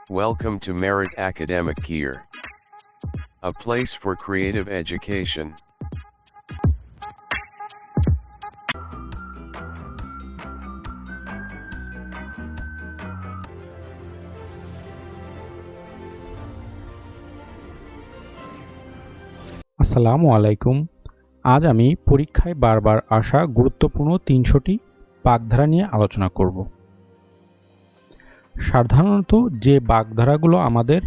Welcome to Merit Academic Gear, a place for creative education. আসসালামু আলাইকুম। আজ আমি পরীক্ষায় বারবার আসা গুরুত্বপূর্ণ 300টি বাগধারা নিয়ে আলোচনা করব। সাধারণত যে বাগধারাগুলো আমাদের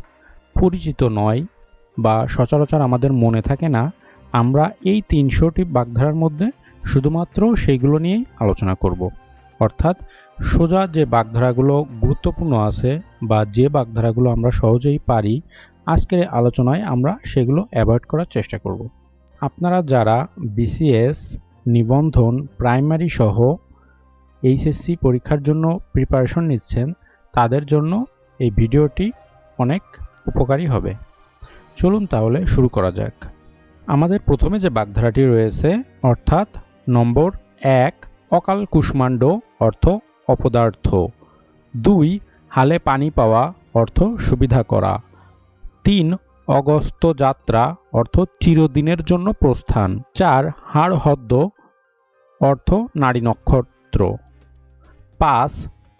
পরিচিত নয় বা সচরাচর আমাদের মনে থাকে না, আমরা এই 300টি বাগধারার মধ্যে শুধুমাত্র সেইগুলো নিয়েই আলোচনা করব। অর্থাৎ সোজা যে বাগধারাগুলো গুরুত্বপূর্ণ আছে বা যে বাগধারাগুলো আমরা সহজেই পারি, আজকের আলোচনায় আমরা সেগুলো অ্যাভয়েড করার চেষ্টা করব। আপনারা যারা বিসিএস, নিবন্ধন, প্রাইমারি সহ এইচএসসি পরীক্ষার জন্য প্রিপারেশন নিচ্ছেন, তাদের জন্য এই ভিডিওটি অনেক উপকারী হবে। চলুন তাহলে শুরু করা যাক। আমাদের প্রথমে যে বাগধারাটি রয়েছে অর্থাৎ নম্বর 1, অকাল কুষ্মাণ্ড অর্থ অপদার্থ। 2, হালে পানি পাওয়া অর্থ সুবিধা করা। 3, অগস্ত্য যাত্রা অর্থ চিরদিনের জন্য প্রস্থান। 4, হাড় হদ্দ অর্থ নারী নক্ষত্র। 5,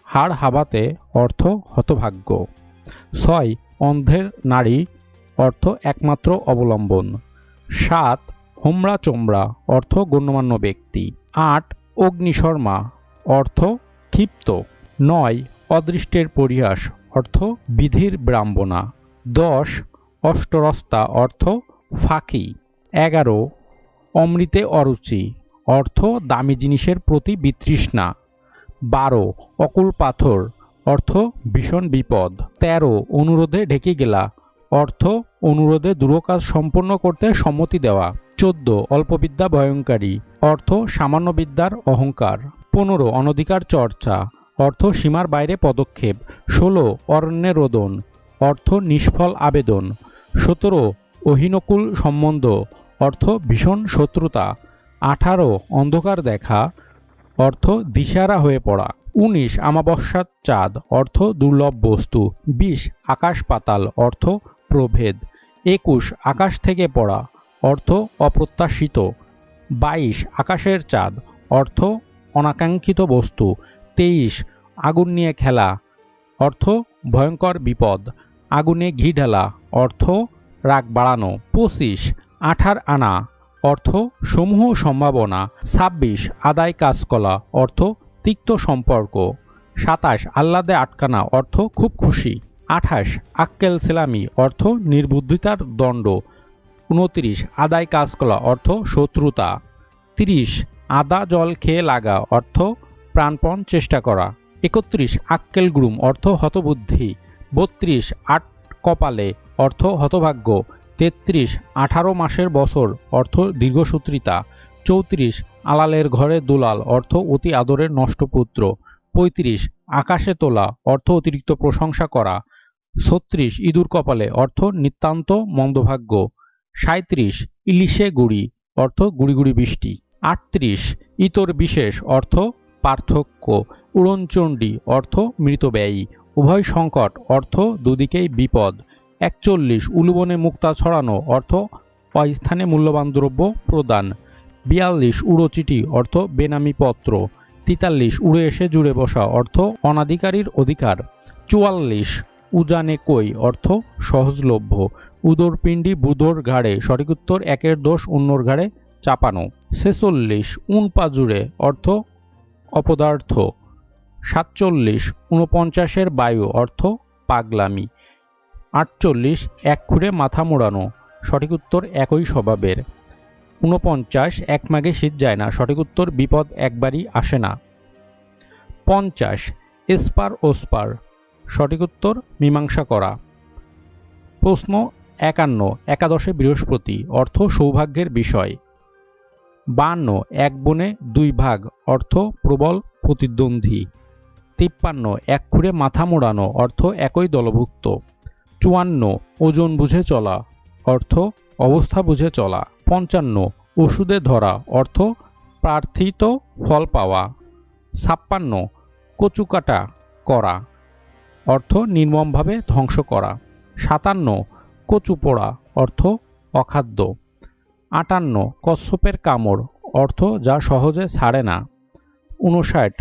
হাড় হাবাতে অর্থ হতভাগ্য। 6, অন্ধের নারী অর্থ একমাত্র অবলম্বন। 7, হোমরা চোমরা অর্থ গণ্যমান্য ব্যক্তি। 8, অগ্নিশর্মা অর্থ ক্ষিপ্ত। 9, অদৃষ্টের পরিহাস অর্থ বিধির বিড়ম্বনা। 10, অষ্টরস্তা অর্থ ফাঁকি। 11, অমৃতে অরুচি অর্থ দামি জিনিসের প্রতি বিতৃষ্ণা। 12, অকুল পাথর অর্থ ভীষণ বিপদ। 13, অনুরোধে ঢেকে গেলা অর্থ অনুরোধে দূরকাজ সম্পন্ন করতে সম্মতি দেওয়া। 14, অল্পবিদ্যা ভয়ঙ্করী অর্থ সামান্য বিদ্যার অহংকার। 15, অনধিকার চর্চা অর্থ সীমার বাইরে পদক্ষেপ। 16, অরণ্যে রোদন অর্থ নিষ্ফল আবেদন। 17, অহিনকুল সম্বন্ধ অর্থ ভীষণ শত্রুতা। 18, অন্ধকার দেখা অর্থ দিশাহারা হয়ে পড়া। 19, আমাবস্যার চাঁদ অর্থ দুর্লভ বস্তু। 20, আকাশ পাতাল অর্থ প্রভেদ। 21, আকাশ থেকে পড়া অর্থ অপ্রত্যাশিত। 22, আকাশের চাঁদ অর্থ অনাকাঙ্ক্ষিত বস্তু। 23, আগুন নিয়ে খেলা অর্থ ভয়ঙ্কর বিপদ। আগুনে ঘি ঢালা অর্থ রাগ বাড়ানো। 25, আঠার আনা অর্থ সমূহ সম্ভাবনা। 26, আদায় কাজ কলা অর্থ তিক্ত সম্পর্ক। 27, আহ্লাদে আটকানা অর্থ খুব খুশি। 28, আক্কেল সেলামি অর্থ নির্বুদ্ধিতার দণ্ড। 29, আদায় কাজ কলা অর্থ শত্রুতা। 30, আদা জল খেয়ে লাগা অর্থ প্রাণপণ চেষ্টা করা। 31, আক্কেল গ্রুম অর্থ হতবুদ্ধি। 32, আট কপালে অর্থ হতভাগ্য। 33, 18 মাসের বছর অর্থ দীর্ঘসূত্রিতা। 34, আলালের ঘরে দুলাল অর্থ অতি আদরের নষ্টপুত্র। 35, আকাশে তোলা অর্থ অতিরিক্ত প্রশংসা করা। 36, ইঁদুর কপালে অর্থ নিতান্ত মন্দভাগ্য। 37, ইলিশে গুড়ি অর্থ গুড়ি গুড়ি বৃষ্টি। 38, ইতর বিশেষ অর্থ পার্থক্য। উড়নচণ্ডী অর্থ মৃতব্যয়ী। উভয় সংকট অর্থ দুদিকেই বিপদ। 41, উলুবনে মুক্তা ছড়ানো অর্থ অস্থানে মূল্যবান দ্রব্য প্রদান। 42, উড়োচিঠি অর্থ বেনামি পত্র। 43, উড়ে এসে জুড়ে বসা অর্থ অনাধিকারীর অধিকার। 44, উজানে কই অর্থ সহজলভ্য। উদরপিণ্ডি বুধোর ঘাড়ে সঠিক উত্তর একের দোষ অন্যর ঘাড়ে চাপানো। 46, উন পাজুরে অর্থ অপদার্থ। 47, 49-এর বায়ু অর্থ পাগলামি। 48, এক খুঁড়ে মাথা মোড়ানো সঠিক উত্তর একই স্বভাবের। 49, এক মাঘে শীত যায় না সঠিক উত্তর বিপদ একবারই আসে না। 50, এসপার ওসপার সঠিক উত্তর মীমাংসা করা। প্রশ্ন 51, একাদশে বৃহস্পতি অর্থ সৌভাগ্যের বিষয়। 52, এক বনে দুই ভাগ অর্থ প্রবল প্রতিদ্বন্দ্বী। 53, এক খুঁড়ে মাথা মোড়ানো অর্থ একই দলভুক্ত। 54, ওজন বুঝে চলা অর্থ অবস্থা বুঝে চলা। 55, ওষুধে ধরা অর্থ প্রার্থিত ফল পাওয়া। 56, কচুকাটা করা অর্থ নির্মমভাবে ধ্বংস করা। 57 কচু পোড়া অর্থ অখাদ্য। 58 কচ্ছপের কামড় অর্থ যা সহজে ছাড়ে না। 59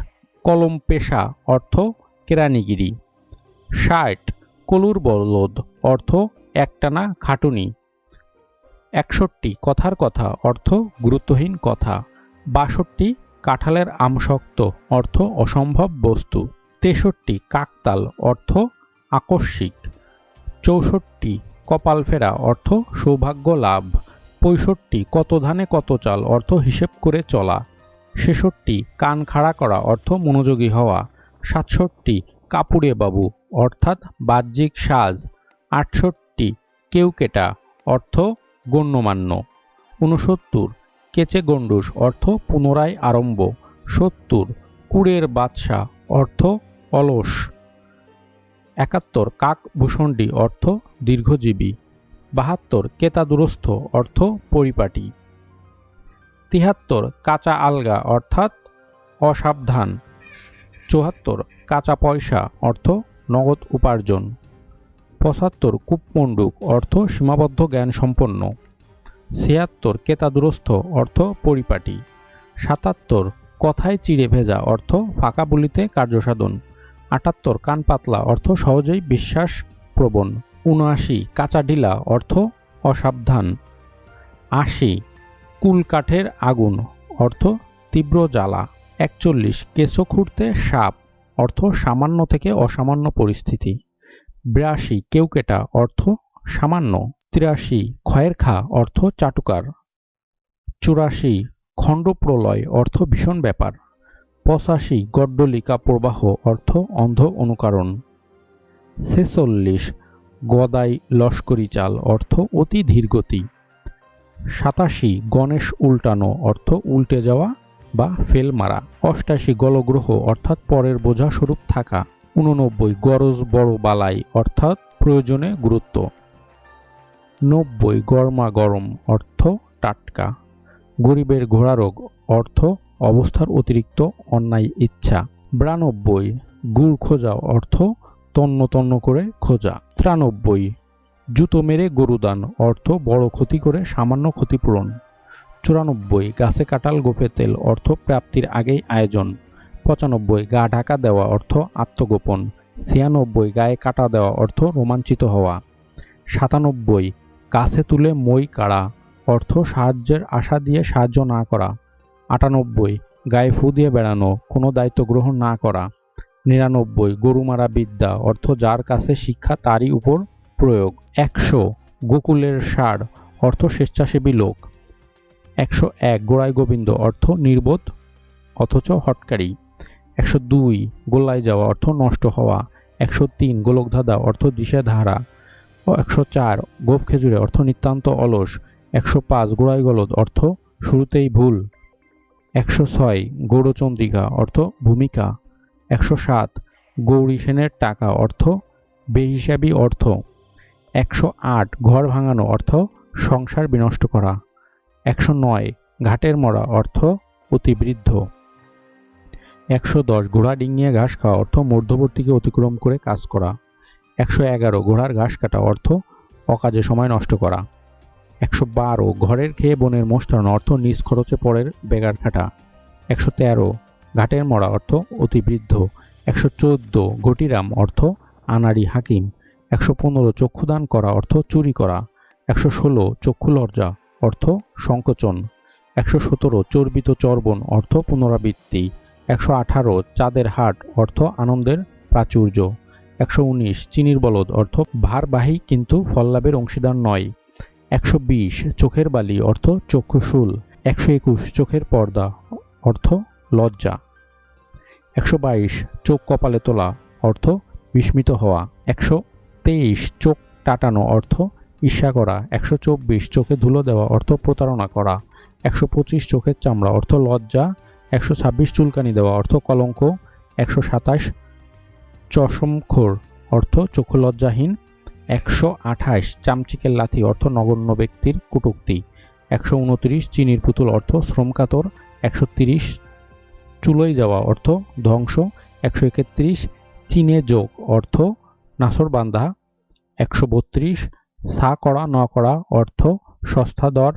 কলম পেশা অর্থ কেরানিগিরি। 60 কলুর বলদ অর্থ একটানা খাটুনি। 61 কথার কথা অর্থ গুরুত্বহীন কথা। 62 কাঁঠালের আমশক্ত অর্থ অসম্ভব বস্তু। 63 কাকতাল অর্থ আকস্মিক। 64 কপাল ফেরা অর্থ সৌভাগ্য লাভ। 65 কত ধানে কত চাল অর্থ হিসেব করে চলা। 66 কান খাড়া করা অর্থ মনোযোগী হওয়া। 67 কাপুরে বাবু অর্থাৎ বাহ্যিক সাজ। 68 কেউকেটা অর্থ গণ্যমান্য। 69 কেচে গণ্ডুস অর্থ পুনরায় আরম্ভ। 70 কুড়ের বাদশা অর্থ অলস। 71 কাক ভূষণ্ডী অর্থ দীর্ঘজীবী। 72 কেতাদুরস্থ অর্থ পরিপাটি। 73 কাঁচা আলগা অর্থাৎ অসাবধান। 74 কাঁচা পয়সা অর্থ নগদ উপার্জন। 75 কূপমণ্ডুক অর্থ সীমাবদ্ধ জ্ঞান সম্পন্ন। 76 কেতাদুরস্থ অর্থ পরিপাটি। 77 কথায় চিড়ে ভেজা অর্থ ফাঁকা বলিতে কার্যসাধন। 78 কান পাতলা অর্থ সহজেই বিশ্বাস প্রবণ। 79 কাঁচা ঢিলা অর্থ অসাবধান। 80 কুল কাঠের আগুন অর্থ তীব্র জ্বালা। 41 কেঁচো খুঁড়তে সাপ অর্থ সামান্য থেকে অসামান্য পরিস্থিতি। 82 কেউকেটা অর্থ সামান্য। 83 খয়ের খা অর্থ চাটুকার। 84 খণ্ডপ্রলয় অর্থ ভীষণ ব্যাপার। 85 গড্ডলিকা প্রবাহ অর্থ অন্ধ অনুকরণ। 46 গদাই লস্করি চাল অর্থ অতি ধীরগতি। 87 গণেশ উল্টানো অর্থ উল্টে যাওয়া বা ফেল মারা। 88 গলগ্রহ অর্থাৎ পরের বোঝা স্বরূপ থাকা। 89 গরজ বড় বালাই অর্থাৎ প্রয়োজনে গুরুত্ব। 90 গরমা গরম অর্থ টাটকা। গরিবের ঘোড়ারোগ অর্থ অবস্থার অতিরিক্ত অন্যায় ইচ্ছা। 92 গুড় খোঁজা অর্থ তন্ন তন্ন করে খোঁজা। 93 জুতো মেরে গরুদান অর্থ বড় ক্ষতি করে সামান্য ক্ষতিপূরণ। 94 গাছে কাঁঠাল গোঁফে তেল অর্থ প্রাপ্তির আগেই আয়োজন। 95 গা ঢাকা দেওয়া অর্থ আত্মগোপন। 96 গায়ে কাটা দেওয়া অর্থ রোমাঞ্চিত হওয়া। 97 কাছে তুলে মই কাড়া অর্থ সাহায্যের আশা দিয়ে সাহায্য না করা। 98 গায়ে ফু দিয়ে বেড়ানো কোনো দায়িত্ব গ্রহণ না করা। 99 গরু মারা বিদ্যা অর্থ যার কাছে শিক্ষা তারই উপর প্রয়োগ। 100 গোকুলের ষাঁড় অর্থ স্বেচ্ছাসেবী লোক। 101 গোড়ায় গোবিন্দ অর্থ নির্বোধ অথচ হটকারী। 102 গোল্লায় যাওয়া অর্থ নষ্ট হওয়া। 103 গোলকধাঁধা অর্থ দিশেহারা। 104 গোপ খেজুরে অর্থ নিতান্ত অলস। 105 গোড়ায় গলদ অর্থ শুরুতেই ভুল। 106 গৌড়চন্দ্রিকা অর্থ ভূমিকা। 107 গৌরী সেনের টাকা অর্থ বেহিসাবি অর্থ। 108 ঘর ভাঙানো অর্থ সংসার বিনষ্ট করা। 109 ঘাটের মরা অর্থ অতিবৃদ্ধ। 110 ঘোড়া ডিঙিয়ে ঘাস খাওয়া অর্থ মধ্যবর্তীকে অতিক্রম করে কাজ করা। 111 ঘোড়ার ঘাস কাটা অর্থ অকাজে সময় নষ্ট করা। 112 ঘরের খেয়ে বনের মোষ তাড়ানো অর্থ নিজ খরচে পরের বেগার খাটা। 113 ঘাটের মরা অর্থ অতিবৃদ্ধ। 114 ঘটিরাম অর্থ আনাড়ি হাকিম। 115 চক্ষুদান করা অর্থ চুরি করা। 116 চক্ষু লজ্জা অর্থ সংকোচন। 117 চর্বিত চর্বণ অর্থ পুনরাবৃত্তি। 118 চাঁদের হাট অর্থ আনন্দের প্রাচুর্য। 119 চিনির বলদ অর্থ ভারবাহী কিন্তু ফললাভের অংশীদার নয়। 120 চোখের বালি অর্থ চক্ষুশূল। 121 চোখের পর্দা অর্থ লজ্জা। 122 চোখ কপালে তোলা অর্থ বিস্মিত হওয়া। 123 চোখ টাটানো অর্থ ঈর্ষা করা। 124 চোখে ধুলো দেওয়া অর্থ প্রতারণা করা। 125 চোখের চামড়া অর্থ লজ্জা। 126 চুলকানি দেওয়া অর্থ কলঙ্ক। 127 চশমখোর অর্থ চক্ষু লজ্জাহীন। 128 চামচিকের লাথি অর্থ নগণ্য ব্যক্তির কটূক্তি। 129 চিনির পুতুল অর্থ শ্রমকাতর। 130 চুলোয় যাওয়া অর্থ ধ্বংস। 131 চীনে যোগ অর্থ নাসরবান্ধা। 132 সা করা ন করা অর্থ সস্তা দর।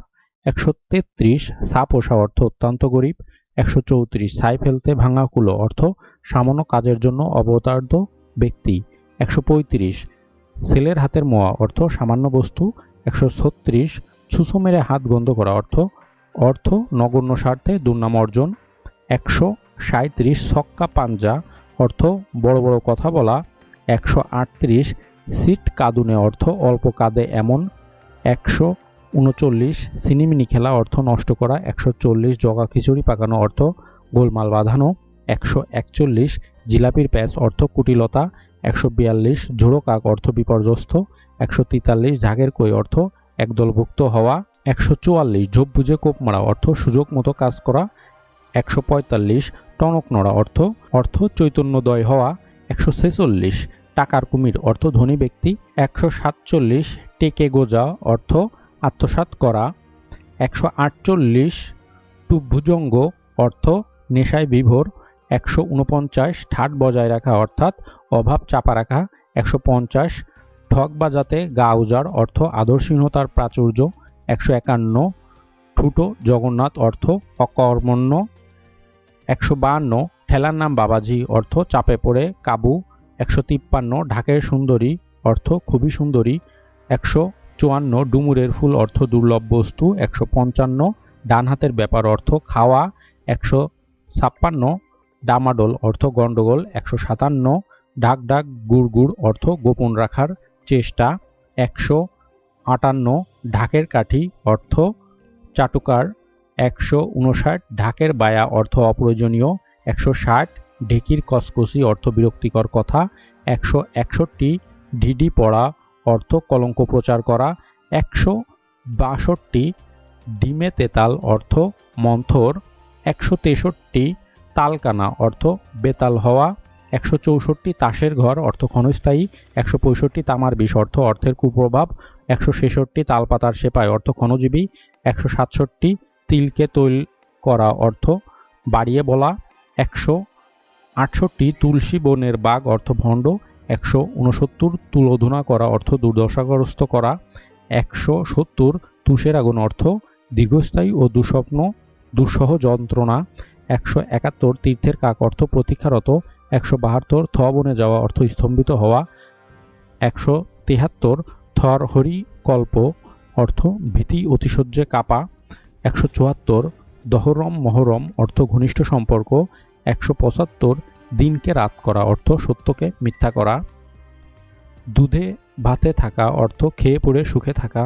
133 সা পোষা অর্থ অত্যন্ত গরিব। 134 ছাই ফেলতে ভাঙা কুলো অর্থ সামান্য কাজের জন্য অবতার্য ব্যক্তি। 135 ছেলের হাতের মোয়া অর্থ সামান্য বস্তু। 136 ছুঁচো মেরে হাত গন্ধ করা অর্থ নগণ্য স্বার্থে দুর্নাম অর্জন। 137 ছক্কা পাঞ্জা অর্থ বড় বড় কথা বলা। 138 সিট কাঁদুনে অর্থ অল্প কাঁদে এমন। 139 সিনিমিনি খেলা অর্থ নষ্ট করা। 140 জগা খিচুড়ি পাকানো অর্থ গোলমাল বাঁধানো। 141 জিলাপির প্যাঁচ অর্থ কুটিলতা। 142 ঝোড়ো কাক অর্থ বিপর্যস্ত। 143 ঝাগের কই অর্থ একদলভুক্ত হওয়া। 144 ঝোপ বুঝে কোপ মারা অর্থ সুযোগ মতো কাজ করা। 145 টনক নড়া অর্থ চৈতন্যদয় হওয়া। 146 টাকার কুমির অর্থ ধনী ব্যক্তি। 147 টেকে গোজা অর্থ আত্মসাৎ করা। 148 টুভুজঙ্গ অর্থ নেশায় বিভোর। 149 ঠাট বজায় রাখা অর্থাৎ অভাব চাপা রাখা। 150 ঠক বাজাতে গা উজাড় অর্থ আদর্শহীনতার প্রাচুর্য। 151 ঠুটো জগন্নাথ অর্থ অকর্মণ্য। 152 ঠেলার নাম বাবাজি অর্থ চাপে পড়ে কাবু। 153 ঢাকের সুন্দরী অর্থ খুবই সুন্দরী। 154 ডুমুরের ফুল অর্থ দুর্লভ বস্তু। 155 ডান হাতের ব্যাপার অর্থ খাওয়া। 156 ডামাডোল অর্থ গন্ডগোল। 157 ঢাক ঢাক গুড় গুড় অর্থ গোপন রাখার চেষ্টা। 158 ঢাকের কাঠি অর্থ চাটুকার। 159 ঢাকের বায়া অর্থ অপ্রয়োজনীয়। 160 ঢেকির কসকসি অর্থ বিরক্তিকর কথা। 161 ঢিঢি পড়া অর্থ কলঙ্ক প্রচার করা। 162 ডিমে তেতাল অর্থ মন্থর। 163 তালকানা অর্থ বেতাল হওয়া। 164 তাসের ঘর অর্থ ক্ষণস্থায়ী। 165 তামার বিষ অর্থ অর্থের কুপ্রভাব। 166 তালপাতার সেপাই অর্থ ক্ষণজীবী। 167 তিলকে তৈল করা অর্থ বাড়িয়ে বলা। 168 তুলসী বনের বাঘ অর্থ ভণ্ড। 169 তুলোধনা করা অর্থ দুর্দশাগ্রস্ত করা। 170 তুষের আগুন অর্থ দীর্ঘস্থায়ী ও দুঃস্বপ্ন দুঃসহ যন্ত্রণা। 171 তীর্থের কাক অর্থ প্রতীক্ষারত। 172 থ বনে যাওয়া অর্থ স্তম্ভিত হওয়া। 173 থর হরি কল্প অর্থ ভীতি অতিশয্যে কাঁপা। 174 দহরম মহরম অর্থ ঘনিষ্ঠ সম্পর্ক। 175 দিনকে রাত করা অর্থ সত্যকে মিথ্যা করা। দুধে ভাতে থাকা অর্থ খেয়ে পড়ে সুখে থাকা।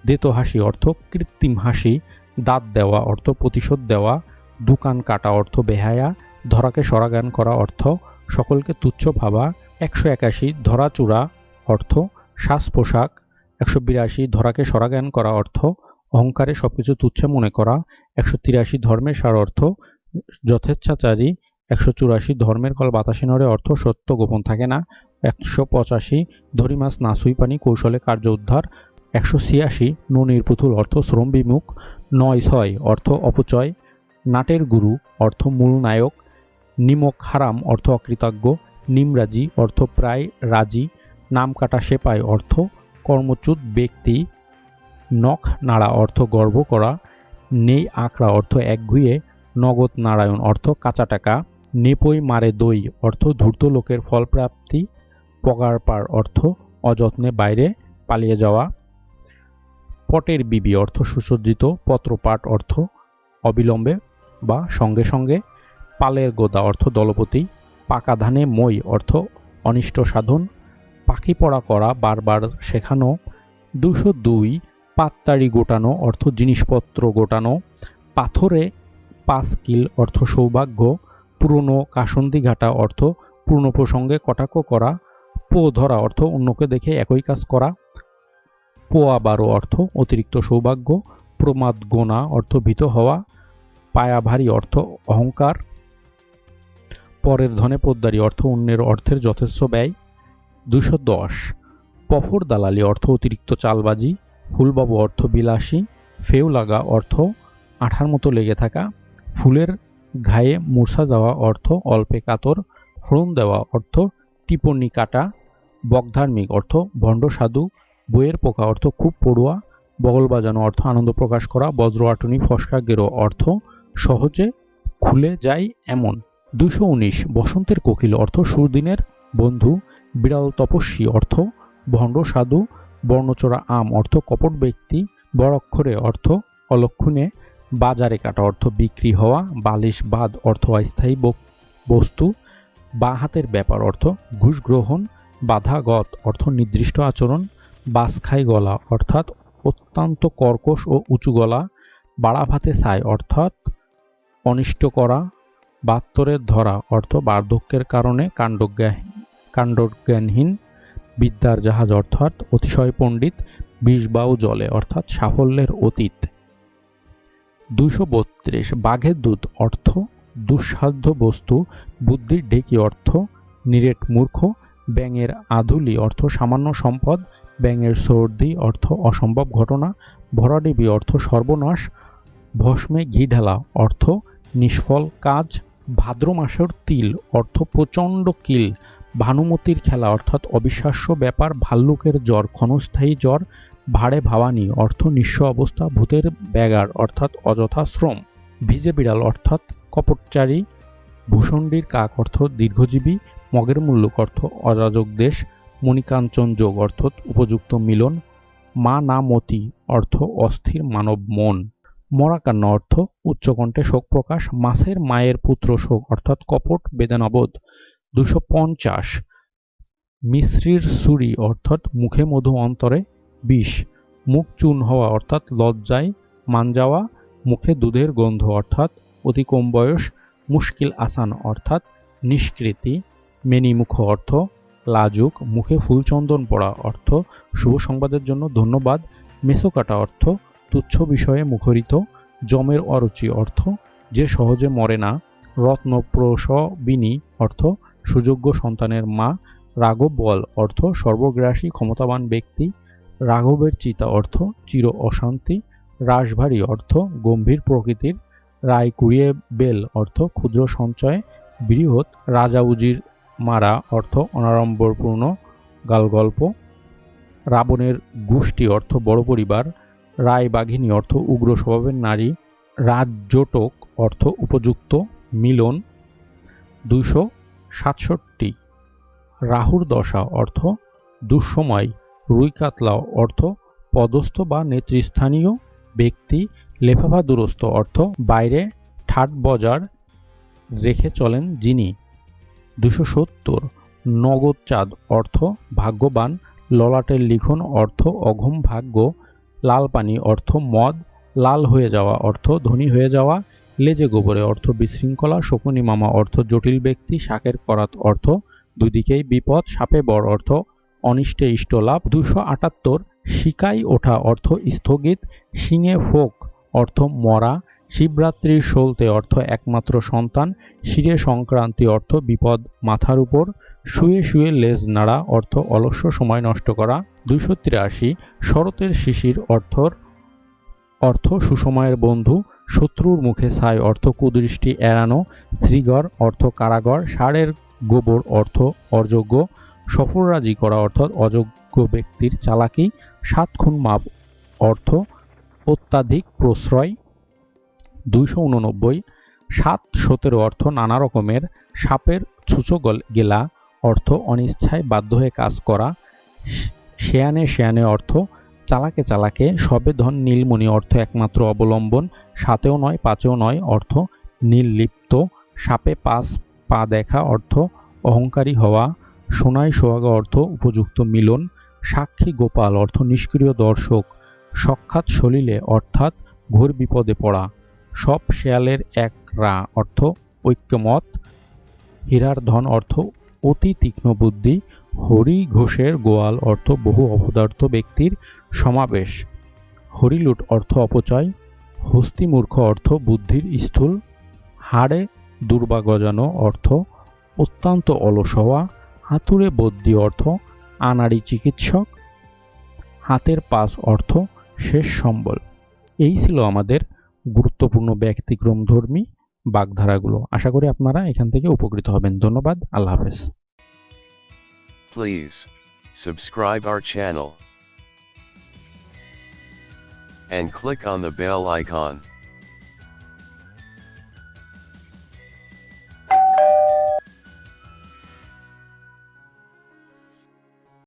দেতো হাসি অর্থ কৃত্রিম হাসি। দাঁত দেওয়া অর্থ প্রতিশোধ দেওয়া। দোকান কাটা অর্থ বেহায়া। ধরাকে সরাগান করা অর্থ সকলকে তুচ্ছ ভাবা। 181 ধরাচূড়া অর্থ সাজ পোশাক। 182 ধরাকে সরাগান করা অর্থ অহংকারে সবকিছু তুচ্ছ মনে করা। 183 ধর্মের সার অর্থ যথেচ্ছাচারী। 184 ধর্মের কল বাতাসে নড়ে অর্থ সত্য গোপন থাকে না। 185 ধরি মাছ না সুই পানি কৌশলে কার্য উদ্ধার। 186 ননির পুতুল অর্থ শ্রম বিমুখ। 96 অর্থ অপচয়। নাটের গুরু অর্থ মূল নায়ক। নিমক হারাম অর্থ অকৃতজ্ঞ। নিমরাজি অর্থ প্রায় রাজি। নাম কাটা সেপাই অর্থ কর্মচ্যুত ব্যক্তি। নখ নাড়া অর্থ গর্ব করা। নেই আঁকড়া অর্থ একগুঁয়ে। নগদ নারায়ণ অর্থ কাঁচা টাকা। নেপই মারে দই অর্থ ধূর্ত লোকের ফলপ্রাপ্তি। পগার পার অর্থ অযত্নে বাইরে পালিয়ে যাওয়া। পটের বিবি অর্থ সুসজ্জিত। পত্রপাঠ অর্থ অবিলম্বে বা সঙ্গে সঙ্গে। পালের গোদা অর্থ দলপতি। পাকা ধানে মই অর্থ অনিষ্ট সাধন। পাখি পড়া করা বারবার শেখানো। 202 পাততাড়ি গোটানো অর্থ জিনিসপত্র গোটানো। পাথরে 5 কিল অর্থ সৌভাগ্য। পুরনো কাসন্দি ঘাটা অর্থ পূর্ণ প্রসঙ্গে কটাক্ষ করা। পো ধরা অর্থ অন্যকে দেখে একই কাজ করা। পোয়া 12 অর্থ অতিরিক্ত সৌভাগ্য। প্রমাদ গোনা অর্থ ভীত হওয়া। পায়া ভারী অর্থ অহংকার। পরের ধনে পোদ্দারি অর্থ অন্যের অর্থের যথেষ্ট ব্যয়। 210 পফর দালালি অর্থ অতিরিক্ত চালবাজি। ফুলবাবু অর্থ বিলাসী। ফেউ লাগা অর্থ আঠার মতো লেগে থাকা। ফুলের ঘায়ে মূর্ছা যাওয়া অর্থ অল্পে কাতর। ফোড়ন দেওয়া অর্থ টিপনি কাটা, বকধার্মিক অর্থ ভণ্ড সাধু, বইয়ের পোকা অর্থ খুব পড়ুয়া, বগল বাজানো অর্থ আনন্দ প্রকাশ করা, বজ্রআটুনি ফসকা গেরো অর্থ সহজে খুলে যায় এমন। 219 বসন্তের কোকিল অর্থ সুরদিনের বন্ধু, বিড়াল তপস্বী অর্থ ভণ্ড সাধু, বর্ণচোরা আম অর্থ কপট ব্যক্তি, বড় অক্ষরে অর্থ অলক্ষণে, বাজারে কাটা অর্থ বিক্রি হওয়া, বালিশ বাদ অর্থ অস্থায়ী বস্তু, বা হাতের ব্যাপার অর্থ ঘুষ গ্রহণ, বাধাগত অর্থ নির্দিষ্ট আচরণ, বাসখাই গলা অর্থাৎ অত্যন্ত কর্কশ ও উঁচু গলা, বাড়া ভাতে ছাই অর্থাৎ অনিষ্ট করা, বাত্তরের ধরা অর্থ বার্ধক্যের কারণে কাণ্ডজ্ঞানহীন, বিদ্যার জাহাজ অর্থাৎ অতিশয় পণ্ডিত, বিষবাউ জলে অর্থাৎ সাফল্যের অতীত। 232 বাঘের দুধ অর্থ দুঃসাধ্য বস্তু, বুদ্ধির ঢেকি অর্থ নিরেট মূর্খ, ব্যাঙের আধুলি অর্থ সামান্য সম্পদ, ব্যাঙের সর্দি অর্থ অসম্ভব ঘটনা, ভরাডিবি অর্থ সর্বনাশ, ভস্মে ঘি ঢালা অর্থ নিষ্ফল কাজ, ভাদ্র মাসের তিল অর্থ প্রচণ্ড কিল, ভানুমতির খেলা অর্থাৎ অবিশ্বাস্য ব্যাপার, ভাল্লুকের জ্বর ক্ষণস্থায়ী জ্বর, ভাড়ে ভাবানী অর্থ নিঃস্ব অবস্থা, ভূতের ব্যাগার অর্থাৎ অযথা শ্রম, ভিজে বিড়াল অর্থাৎ কপটচারী, ভূষণ্ডীর কাক অর্থ দীর্ঘজীবী, মগের মুল্লুক অর্থ অরাজক দেশ, মণিকাঞ্চন যোগ অর্থাৎ উপযুক্ত মিলন, মা না মতি অর্থ অস্থির মানব মন, মরাকান্না অর্থ উচ্চকণ্ঠে শোক প্রকাশ, মাছের মায়ের পুত্র শোক অর্থাৎ কপট বেদনাবোধ। 250 মিশ্রির সুরি অর্থাৎ মুখে মধু অন্তরে বিষ, মুখ চূর্ণ হওয়া অর্থাৎ লজ্জায় মান যাওয়া, মুখে দুধের গন্ধ অর্থাৎ অতি কম বয়স, মুশকিল আসান অর্থাৎ নিষ্কৃতি, মেনিমুখ অর্থ লাজুক, মুখে ফুলচন্দন পড়া অর্থ শুভ সংবাদের জন্য ধন্যবাদ, মেসোকাটা অর্থ তুচ্ছ বিষয়ে মুখরিত, যমের অরুচি অর্থ যে সহজে মরে না, রত্নপ্রসবিনী অর্থ সুযোগ্য সন্তানের মা, রাঘব বল অর্থ সর্বগ্রাসী ক্ষমতাবান ব্যক্তি, রাঘবের চিতা অর্থ চির অশান্তি, রাশভারী অর্থ গম্ভীর প্রকৃতির, রায় কুড়িয়ে বেল অর্থ ক্ষুদ্র সঞ্চয়, বৃহৎ, রাজা উজির মারা অর্থ অনাড়ম্বরপূর্ণ গালগল্প, রাবণের গোষ্ঠী অর্থ বড় পরিবার, রায় বাঘিনী অর্থ উগ্র স্বভাবের নারী, রাজজোটক অর্থ উপযুক্ত মিলন। 267 রাহুর দশা অর্থ দুঃসময়, রুই কাতলা অর্থ পদস্থ বা নেতৃস্থানীয় ব্যক্তি, লেফাফা দুরস্থ অর্থ বাইরে ঠাট বজার রেখে চলেন যিনি। 270 নগদ চাঁদ অর্থ ভাগ্যবান, ললাটের লিখন অর্থ অঘম ভাগ্য, লাল পানি অর্থ মদ, লাল হয়ে যাওয়া অর্থ ধনী হয়ে যাওয়া, লেজে গোবরে অর্থ বিশৃঙ্খলা, শকুনি মামা অর্থ জটিল ব্যক্তি, শাকের করাত অর্থ দুদিকেই বিপদ, সাপে বর অর্থ অনিষ্টে ইষ্ট লাভ। 278 শিকাই ওঠা অর্থ স্থগিত, শিঙে ফোক অর্থ মরা, শিবরাত্রির সলতে অর্থ একমাত্র সন্তান, শিরে সংক্রান্তি অর্থ বিপদ মাথার উপর, শুয়ে শুয়ে লেজ নাড়া অর্থ অলস্য সময় নষ্ট করা। 283 শরতের শিশির অর্থ সুসময়ের বন্ধু, শত্রুর মুখে ছাই অর্থ কুদৃষ্টি এড়ানো, শ্রীঘর অর্থ কারাগর, ষাঁড়ের গোবর অর্থ অযোগ্য, সফররাজি করা অর্থাৎ অযোগ্য ব্যক্তির চালাকি, 7 খুন মাপ অর্থ অত্যাধিক প্রশ্রয়। 289 7-17 অর্থ নানা রকমের, সাপের ছুঁচো গেলা অর্থ অনিচ্ছায় বাধ্য হয়ে কাজ করা, শেয়ানে শেয়ানে অর্থ চালাকে চালাকে, সবে ধন নীলমণি অর্থ একমাত্র অবলম্বন, 7এও নয় 5এও নয় অর্থ নির্লিপ্ত, সাপে 5 পা দেখা অর্থ অহংকারী হওয়া, সোনায় সোহাগা অর্থ উপযুক্ত মিলন, সাক্ষী গোপাল অর্থ নিষ্ক্রিয় দর্শক, সখ্যাত সলিলে অর্থাৎ ঘোর বিপদে পড়া, সব শেয়ালের এক রা অর্থ ঐক্যমত, হীরার ধন অর্থ অতি তীক্ষ্ণ বুদ্ধি, হরি ঘোষের গোয়াল অর্থ বহু অপদার্থ ব্যক্তির সমাবেশ, হরিলুট অর্থ অপচয়, হস্তিমূর্খ অর্থ বুদ্ধির স্থূল, হাড়ে দুর্বা গজানো অর্থ অত্যন্ত অলস হওয়া, হাতুড়ে বদ্যি অর্থ আনাড়ি চিকিৎসক, হাতের পাশ অর্থ শেষ সম্বল। এই ছিল আমাদের গুরুত্বপূর্ণ ব্যতিক্রমধর্মী বাগধারাগুলো। আশা করি আপনারা এখান থেকে উপকৃত হবেন। ধন্যবাদ। আল্লাহ হাফেজ। Please, subscribe our channel and click on the bell icon.